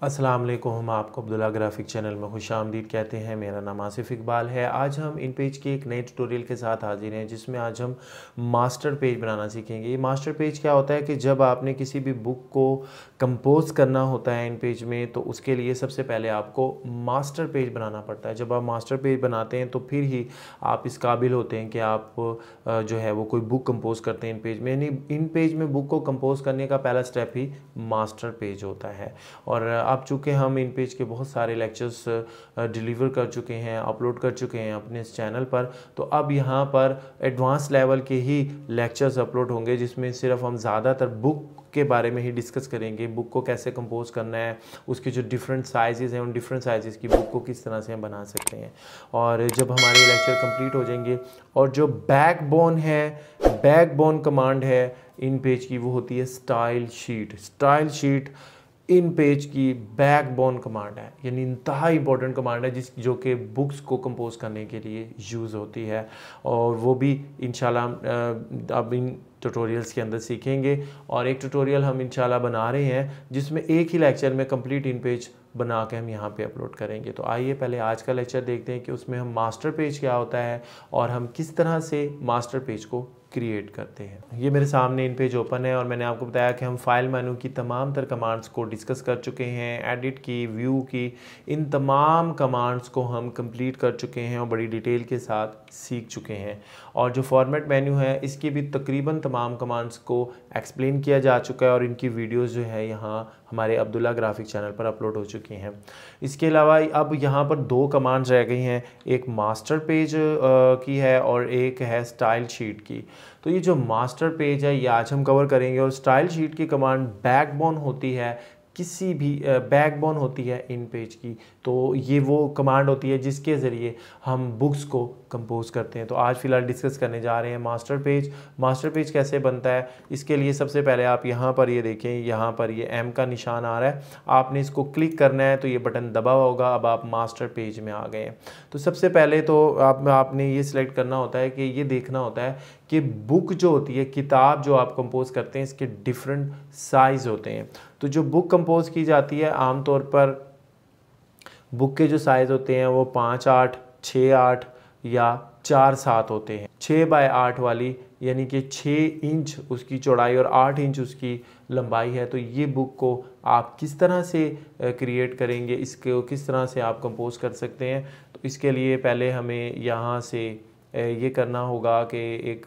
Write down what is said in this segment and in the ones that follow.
अस्सलाम वालेकुम। हम आपको अब्दुल्ला ग्राफिक चैनल में खुशामदीद कहते हैं। मेरा नाम आसिफ इकबाल है। आज हम इन पेज के एक नए ट्यूटोरियल के साथ हाजिर हैं जिसमें आज हम मास्टर पेज बनाना सीखेंगे। ये मास्टर पेज क्या होता है कि जब आपने किसी भी बुक को कंपोज करना होता है इन पेज में, तो उसके लिए सबसे पहले आपको मास्टर पेज बनाना पड़ता है। जब आप मास्टर पेज बनाते हैं तो फिर ही आप इस काबिल होते हैं कि आप जो है वो कोई बुक कंपोज करते हैं इन पेज में। यानी इन पेज में बुक को कंपोज करने का पहला स्टेप ही मास्टर पेज होता है। और अब चूँकि हम इन पेज के बहुत सारे लेक्चर्स डिलीवर कर चुके हैं, अपलोड कर चुके हैं अपने इस चैनल पर, तो अब यहाँ पर एडवांस लेवल के ही लेक्चर्स अपलोड होंगे जिसमें सिर्फ हम ज़्यादातर बुक के बारे में ही डिस्कस करेंगे। बुक को कैसे कंपोज करना है, उसके जो डिफरेंट साइजेस हैं उन डिफरेंट साइजेस की बुक को किस तरह से हम बना सकते हैं। और जब हमारे लेक्चर कंप्लीट हो जाएंगे और जो बैकबोन कमांड है इन पेज की, वो होती है स्टाइल शीट इन पेज की बैकबोन कमांड है। यानी इंतहा इंपॉर्टेंट कमांड है जो कि बुक्स को कंपोज करने के लिए यूज़ होती है। और वो भी इंशाल्लाह अब इन ट्यूटोरियल्स के अंदर सीखेंगे। और एक ट्यूटोरियल हम इंशाल्लाह बना रहे हैं जिसमें एक ही लेक्चर में कंप्लीट इन पेज बना के हम यहाँ पे अपलोड करेंगे। तो आइए पहले आज का लेक्चर देखते हैं कि उसमें हम मास्टर पेज क्या होता है और हम किस तरह से मास्टर पेज को क्रिएट करते हैं। ये मेरे सामने इन पेज ओपन है और मैंने आपको बताया कि हम फाइल मेनू की तमाम तर कमांड्स को डिस्कस कर चुके हैं। एडिट की, व्यू की, इन तमाम कमांड्स को हम कंप्लीट कर चुके हैं और बड़ी डिटेल के साथ सीख चुके हैं। और जो फॉर्मेट मेन्यू है इसकी भी तकरीबन तमाम कमांड्स को एक्सप्लेन किया जा चुका है और इनकी वीडियोज़ जो है यहाँ हमारे अब्दुल्ला ग्राफिक चैनल पर अपलोड हो चुकी हैं। इसके अलावा अब यहाँ पर दो कमांड्स रह गई हैं, एक मास्टर पेज की है और एक है स्टाइल शीट की। तो ये जो मास्टर पेज है ये आज हम कवर करेंगे। और स्टाइल शीट की कमांड बैकबोन होती है किसी भी बैकबोन होती है इन पेज की। तो ये वो कमांड होती है जिसके ज़रिए हम बुक्स को कंपोज करते हैं। तो आज फ़िलहाल डिस्कस करने जा रहे हैं मास्टर पेज कैसे बनता है। इसके लिए सबसे पहले आप यहाँ पर ये देखें, यहाँ पर ये एम का निशान आ रहा है, आपने इसको क्लिक करना है तो ये बटन दबा होगा। अब आप मास्टर पेज में आ गए हैं। तो सबसे पहले तो आपने ये सिलेक्ट करना होता है कि ये देखना होता है कि बुक जो होती है, किताब जो आप कंपोज करते हैं, इसके डिफरेंट साइज़ होते हैं। तो जो बुक कंपोज की जाती है आमतौर पर बुक के जो साइज़ होते हैं वो 5/8, 6/8 या 4/7 होते हैं। 6/8 वाली यानी कि 6 इंच उसकी चौड़ाई और 8 इंच उसकी लंबाई है। तो ये बुक को आप किस तरह से क्रिएट करेंगे, इसको किस तरह से आप कंपोज कर सकते हैं। तो इसके लिए पहले हमें यहाँ से ये करना होगा कि एक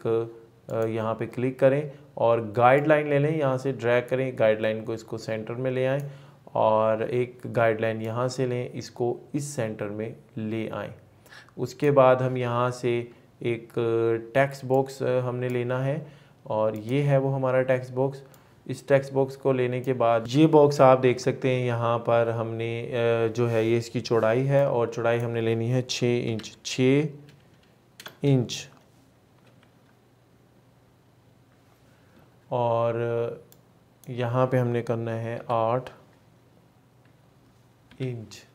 यहाँ पे क्लिक करें और गाइडलाइन ले लें, यहाँ से ड्रैग करें गाइडलाइन को, इसको सेंटर में ले आएँ और एक गाइडलाइन यहाँ से लें, इसको इस सेंटर में ले आएँ। उसके बाद हम यहाँ से एक टेक्स्ट बॉक्स हमने लेना है और ये है वो हमारा टेक्स्ट बॉक्स। इस टेक्स्ट बॉक्स को लेने के बाद ये बॉक्स आप देख सकते हैं, यहाँ पर हमने जो है ये इसकी चौड़ाई है और चौड़ाई हमने लेनी है 6 इंच और यहाँ पे हमने करना है 8 इंच।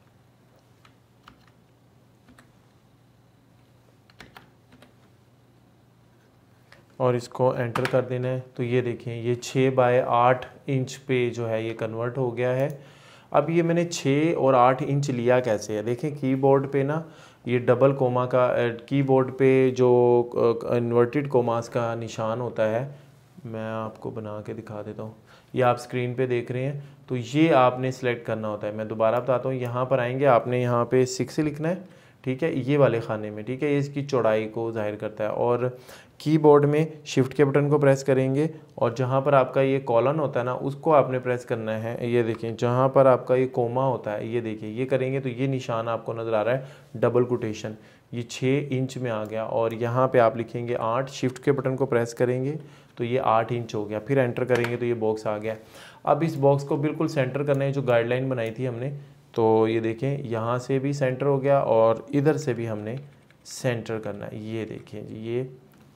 और इसको एंटर कर देना है। तो ये देखें ये 6/8 इंच पे जो है ये कन्वर्ट हो गया है। अब ये मैंने 6 और 8 इंच लिया कैसे है, देखें कीबोर्ड पे ना ये डबल कोमा का कीबोर्ड पे जो इन्वर्टेड कोमास का निशान होता है, मैं आपको बना के दिखा देता हूँ। ये आप स्क्रीन पे देख रहे हैं, तो ये आपने सेलेक्ट करना होता है। मैं दोबारा बताता हूँ, यहाँ पर आएंगे, आपने यहाँ पे 6 लिखना है, ठीक है, ये वाले खाने में, ठीक है। ये इसकी चौड़ाई को जाहिर करता है। और कीबोर्ड में शिफ्ट के बटन को प्रेस करेंगे और जहाँ पर आपका ये कॉलन होता है ना उसको आपने प्रेस करना है। ये देखें जहाँ पर आपका ये कोमा होता है, ये देखिए, ये करेंगे तो ये निशान आपको नज़र आ रहा है डबल कोटेशन, ये 6 इंच में आ गया। और यहाँ पे आप लिखेंगे 8, शिफ्ट के बटन को प्रेस करेंगे तो ये 8 इंच हो गया, फिर एंटर करेंगे तो ये बॉक्स आ गया। अब इस बॉक्स को बिल्कुल सेंटर करना है, जो गाइडलाइन बनाई थी हमने। तो ये देखें यहाँ से भी सेंटर हो गया और इधर से भी हमने सेंटर करना है। ये देखें जी, ये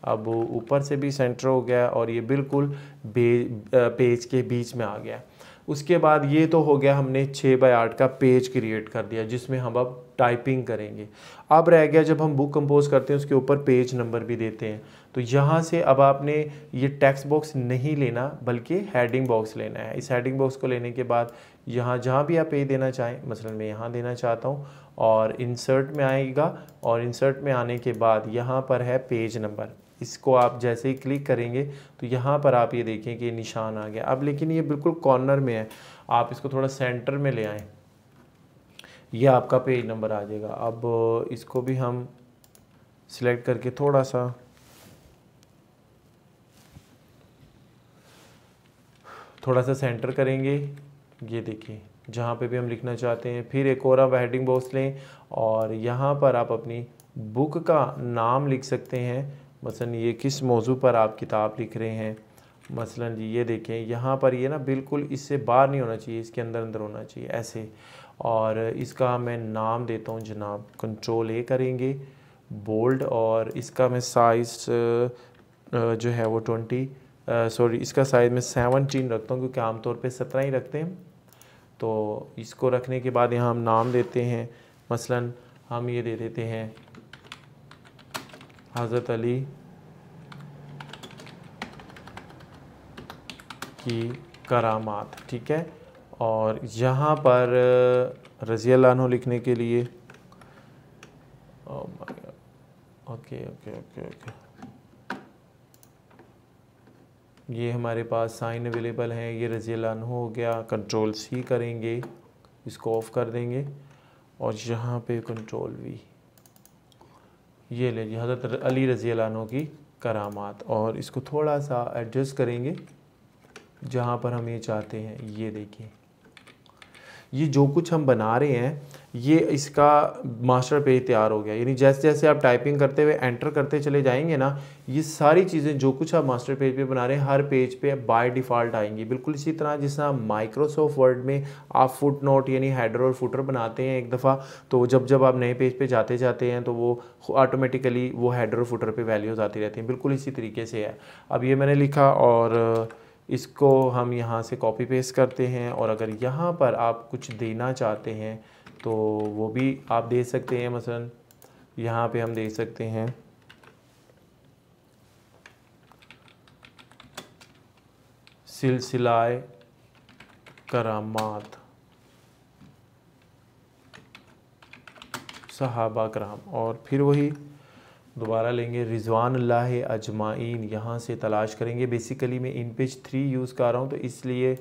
अब ऊपर से भी सेंटर हो गया और ये बिल्कुल पेज के बीच में आ गया। उसके बाद ये तो हो गया, हमने 6/8 का पेज क्रिएट कर दिया जिसमें हम अब टाइपिंग करेंगे। अब रह गया, जब हम बुक कंपोज करते हैं उसके ऊपर पेज नंबर भी देते हैं। तो यहाँ से अब आपने ये टेक्स्ट बॉक्स नहीं लेना बल्कि हेडिंग बॉक्स लेना है। इस हेडिंग बॉक्स को लेने के बाद यहाँ जहाँ भी आप पेज देना चाहें, मसलन मैं यहाँ देना चाहता हूँ, और इंसर्ट में आएगा, और इंसर्ट में आने के बाद यहाँ पर है पेज नंबर। इसको आप जैसे ही क्लिक करेंगे तो यहाँ पर आप ये देखें कि निशान आ गया। अब लेकिन ये बिल्कुल कॉर्नर में है, आप इसको थोड़ा सेंटर में ले आएँ, ये आपका पेज नंबर आ जाएगा। अब इसको भी हम सिलेक्ट करके थोड़ा सा सेंटर करेंगे। ये देखिए जहाँ पे भी हम लिखना चाहते हैं। फिर एक और आप हेडिंग बॉक्स लें और यहाँ पर आप अपनी बुक का नाम लिख सकते हैं, मसलन ये किस मौजू पर आप किताब लिख रहे हैं। मसलन जी ये देखें यहाँ पर ये ना बिल्कुल इससे बाहर नहीं होना चाहिए, इसके अंदर अंदर होना चाहिए ऐसे। और इसका मैं नाम देता हूँ जनाब, कंट्रोल ए करेंगे, बोल्ड, और इसका मैं साइज़ जो है वो 20 इसका साइज़ मैं 17 रखता हूँ, क्योंकि आमतौर पे 17 ही रखते हैं। तो इसको रखने के बाद यहाँ हम नाम देते हैं, मसलन हम ये दे देते हैं हज़रत अली की करामात, ठीक है। और यहाँ पर रज़ी अल्लाह अन्हु लिखने के लिए ओके, ये हमारे पास साइन अवेलेबल हैं। ये रज़ी अल्लाह अन्हु हो गया, कंट्रोल सी करेंगे, इसको ऑफ़ कर देंगे, और यहाँ पे कंट्रोल वी, ये ले लीजिए हज़रत अली रज़ी अल्लाह अन्हु की करामात। और इसको थोड़ा सा एडजस्ट करेंगे जहाँ पर हम ये चाहते हैं। ये देखिए ये जो कुछ हम बना रहे हैं, ये इसका मास्टर पेज तैयार हो गया। यानी जैसे जैसे आप टाइपिंग करते हुए एंटर करते चले जाएंगे ना, ये सारी चीज़ें जो कुछ आप मास्टर पेज पे बना रहे हैं हर पेज पे बाय डिफ़ॉल्ट आएंगी। बिल्कुल इसी तरह जिस तरह माइक्रोसॉफ्ट वर्ड में आप फुट नोट यानी हेडर और फुटर बनाते हैं एक दफ़ा, तो जब आप नए पेज पे जाते हैं तो वो ऑटोमेटिकली वो हेडर और फुटर पे वैल्यूज़ आती रहती हैं। बिल्कुल इसी तरीके से है। अब ये मैंने लिखा और इसको हम यहाँ से कॉपी पेस्ट करते हैं, और अगर यहाँ पर आप कुछ देना चाहते हैं तो वो भी आप दे सकते हैं। मसलन यहाँ पे हम दे सकते हैं सिलसिलाए करामात सहाबा कराम, और फिर वही दोबारा लेंगे रिजवान अल्लाह अजमाइन, यहाँ से तलाश करेंगे। बेसिकली मैं इन पेज 3 यूज़ कर रहा हूँ, तो इसलिए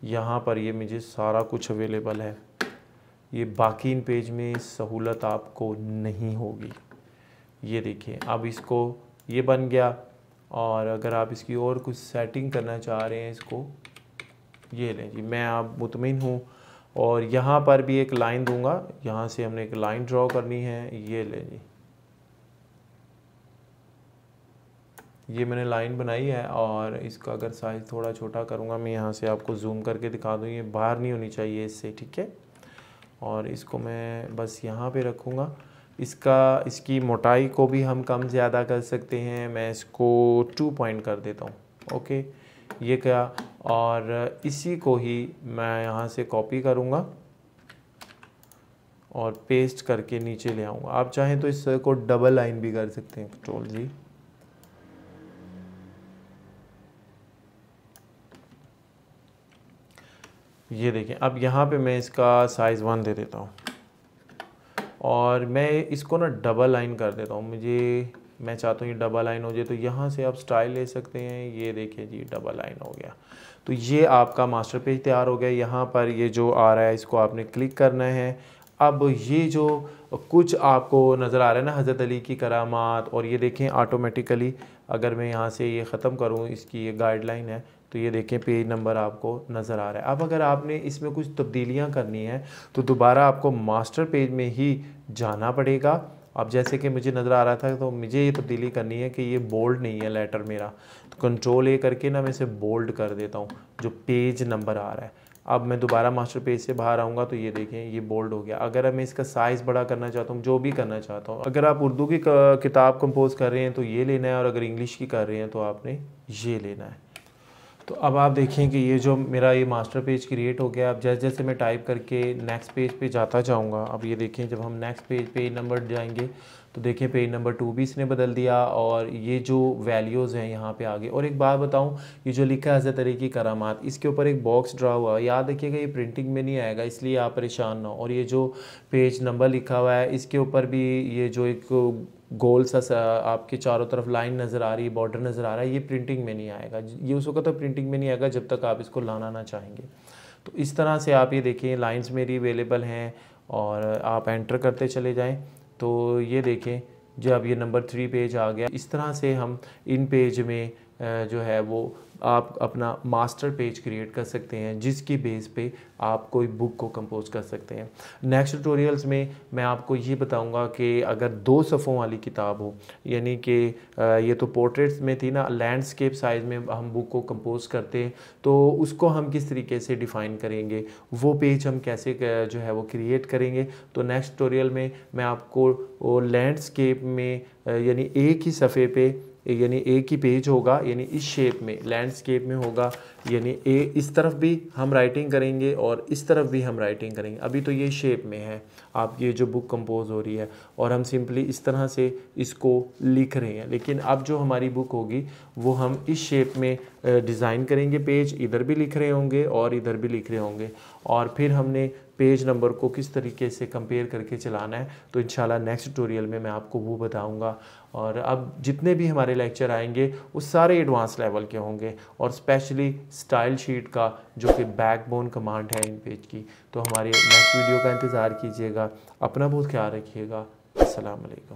यहाँ पर ये मुझे सारा कुछ अवेलेबल है। ये बाकी इन पेज में सहूलत आपको नहीं होगी। ये देखिए अब इसको ये बन गया, और अगर आप इसकी और कुछ सेटिंग करना चाह रहे हैं इसको, ये लें जी, मैं आप मुतमिन हूँ। और यहाँ पर भी एक लाइन दूंगा, यहाँ से हमने एक लाइन ड्रॉ करनी है। ये लें जी, ये मैंने लाइन बनाई है, और इसका अगर साइज़ थोड़ा छोटा करूँगा मैं, यहाँ से आपको जूम करके दिखा दूँ, ये बाहर नहीं होनी चाहिए इससे, ठीक है। और इसको मैं बस यहाँ पे रखूँगा। इसकी मोटाई को भी हम कम ज़्यादा कर सकते हैं। मैं इसको 2 पॉइंट कर देता हूँ, ओके। ये क्या, और इसी को ही मैं यहाँ से कॉपी करूँगा और पेस्ट करके नीचे ले आऊँगा। आप चाहें तो इसको डबल लाइन भी कर सकते हैं, कंट्रोल जी। ये देखें अब यहाँ पे मैं इसका साइज़ 1 दे देता हूँ, और मैं इसको ना डबल लाइन कर देता हूँ। मैं चाहता हूँ ये डबल लाइन हो जाए, तो यहाँ से आप स्टाइल ले सकते हैं। ये देखिए जी डबल लाइन हो गया। तो ये आपका मास्टर पेज तैयार हो गया। यहाँ पर ये जो आ रहा है इसको आपने क्लिक करना है। अब ये जो कुछ आपको नज़र आ रहा है ना हज़रत अली की करामात, और ये देखें ऑटोमेटिकली अगर मैं यहाँ से ये ख़त्म करूँ, इसकी ये गाइडलाइन है, तो ये देखें पेज नंबर आपको नज़र आ रहा है। अब अगर आपने इसमें कुछ तब्दीलियाँ करनी है तो दोबारा आपको मास्टर पेज में ही जाना पड़ेगा। अब जैसे कि मुझे नज़र आ रहा था, तो मुझे ये तब्दीली करनी है कि ये बोल्ड नहीं है लेटर मेरा, तो कंट्रोल ए करके ना मैं इसे बोल्ड कर देता हूँ जो पेज नंबर आ रहा है। अब मैं दोबारा मास्टर पेज से बाहर आऊँगा तो ये देखें ये बोल्ड हो गया। अगर मैं इसका साइज़ बड़ा करना चाहता हूँ, जो भी करना चाहता हूँ, अगर आप उर्दू की किताब कंपोज कर रहे हैं तो ये लेना है, और अगर इंग्लिश की कर रहे हैं तो आपने ये लेना है। तो अब आप देखें कि ये जो मेरा ये मास्टर पेज क्रिएट हो गया। अब जैसे जैसे मैं टाइप करके नेक्स्ट पेज पे जाता जाऊंगा, अब ये देखें जब हम नेक्स्ट पेज नंबर जाएंगे तो देखें पेज नंबर 2 भी इसने बदल दिया और ये जो वैल्यूज़ हैं यहाँ पे आ गए। और एक बात बताऊँ, ये जो लिखा है हज़रत अली की करामात, इसके ऊपर एक बॉक्स ड्रा हुआ है, याद रखिएगा ये प्रिंटिंग में नहीं आएगा, इसलिए आप परेशान ना हो। और ये जो पेज नंबर लिखा हुआ है इसके ऊपर भी ये जो एक गोल सा आपके चारों तरफ लाइन नज़र आ रही है, बॉर्डर नज़र आ रहा है, ये प्रिंटिंग में नहीं आएगा। ये उस वक्त तक प्रिंटिंग में नहीं आएगा जब तक आप इसको लाना ना चाहेंगे। तो इस तरह से आप ये देखें लाइंस मेरी अवेलेबल हैं और आप एंटर करते चले जाएं। तो ये देखें जब ये नंबर 3 पेज आ गया, इस तरह से हम इन पेज में जो है वो आप अपना मास्टर पेज क्रिएट कर सकते हैं, जिसकी बेस पे आप कोई बुक को कंपोज कर सकते हैं। नेक्स्ट ट्यूटोरियल्स में मैं आपको ये बताऊंगा कि अगर 2 सफ़ों वाली किताब हो, यानी कि ये तो पोर्ट्रेट्स में थी ना, लैंडस्केप साइज़ में हम बुक को कंपोज करते हैं, तो उसको हम किस तरीके से डिफ़ाइन करेंगे, वो पेज हम कैसे जो है वो क्रिएट करेंगे। तो नेक्स्ट ट्यूटोरियल में मैं आपको वो लैंडस्केप में यानी एक ही सफ़े पे यानी एक ही पेज होगा, यानी इस शेप में लैंडस्केप में होगा, यानी इस तरफ भी हम राइटिंग करेंगे और इस तरफ भी हम राइटिंग करेंगे। अभी तो ये शेप में है, आप ये जो बुक कंपोज हो रही है और हम सिंपली इस तरह से इसको लिख रहे हैं, लेकिन अब जो हमारी बुक होगी वो हम इस शेप में डिज़ाइन करेंगे। पेज इधर भी लिख रहे होंगे और इधर भी लिख रहे होंगे, और फिर हमने पेज नंबर को किस तरीके से कंपेयर करके चलाना है, तो इंशाल्लाह नेक्स्ट ट्यूटोरियल में मैं आपको वो बताऊंगा। और अब जितने भी हमारे लेक्चर आएंगे वो सारे एडवांस लेवल के होंगे, और स्पेशली स्टाइल शीट का जो कि बैकबोन कमांड है इन पेज की। तो हमारे नेक्स्ट वीडियो का इंतज़ार कीजिएगा। अपना बहुत ख्याल रखिएगा। अस्सलाम वालेकुम।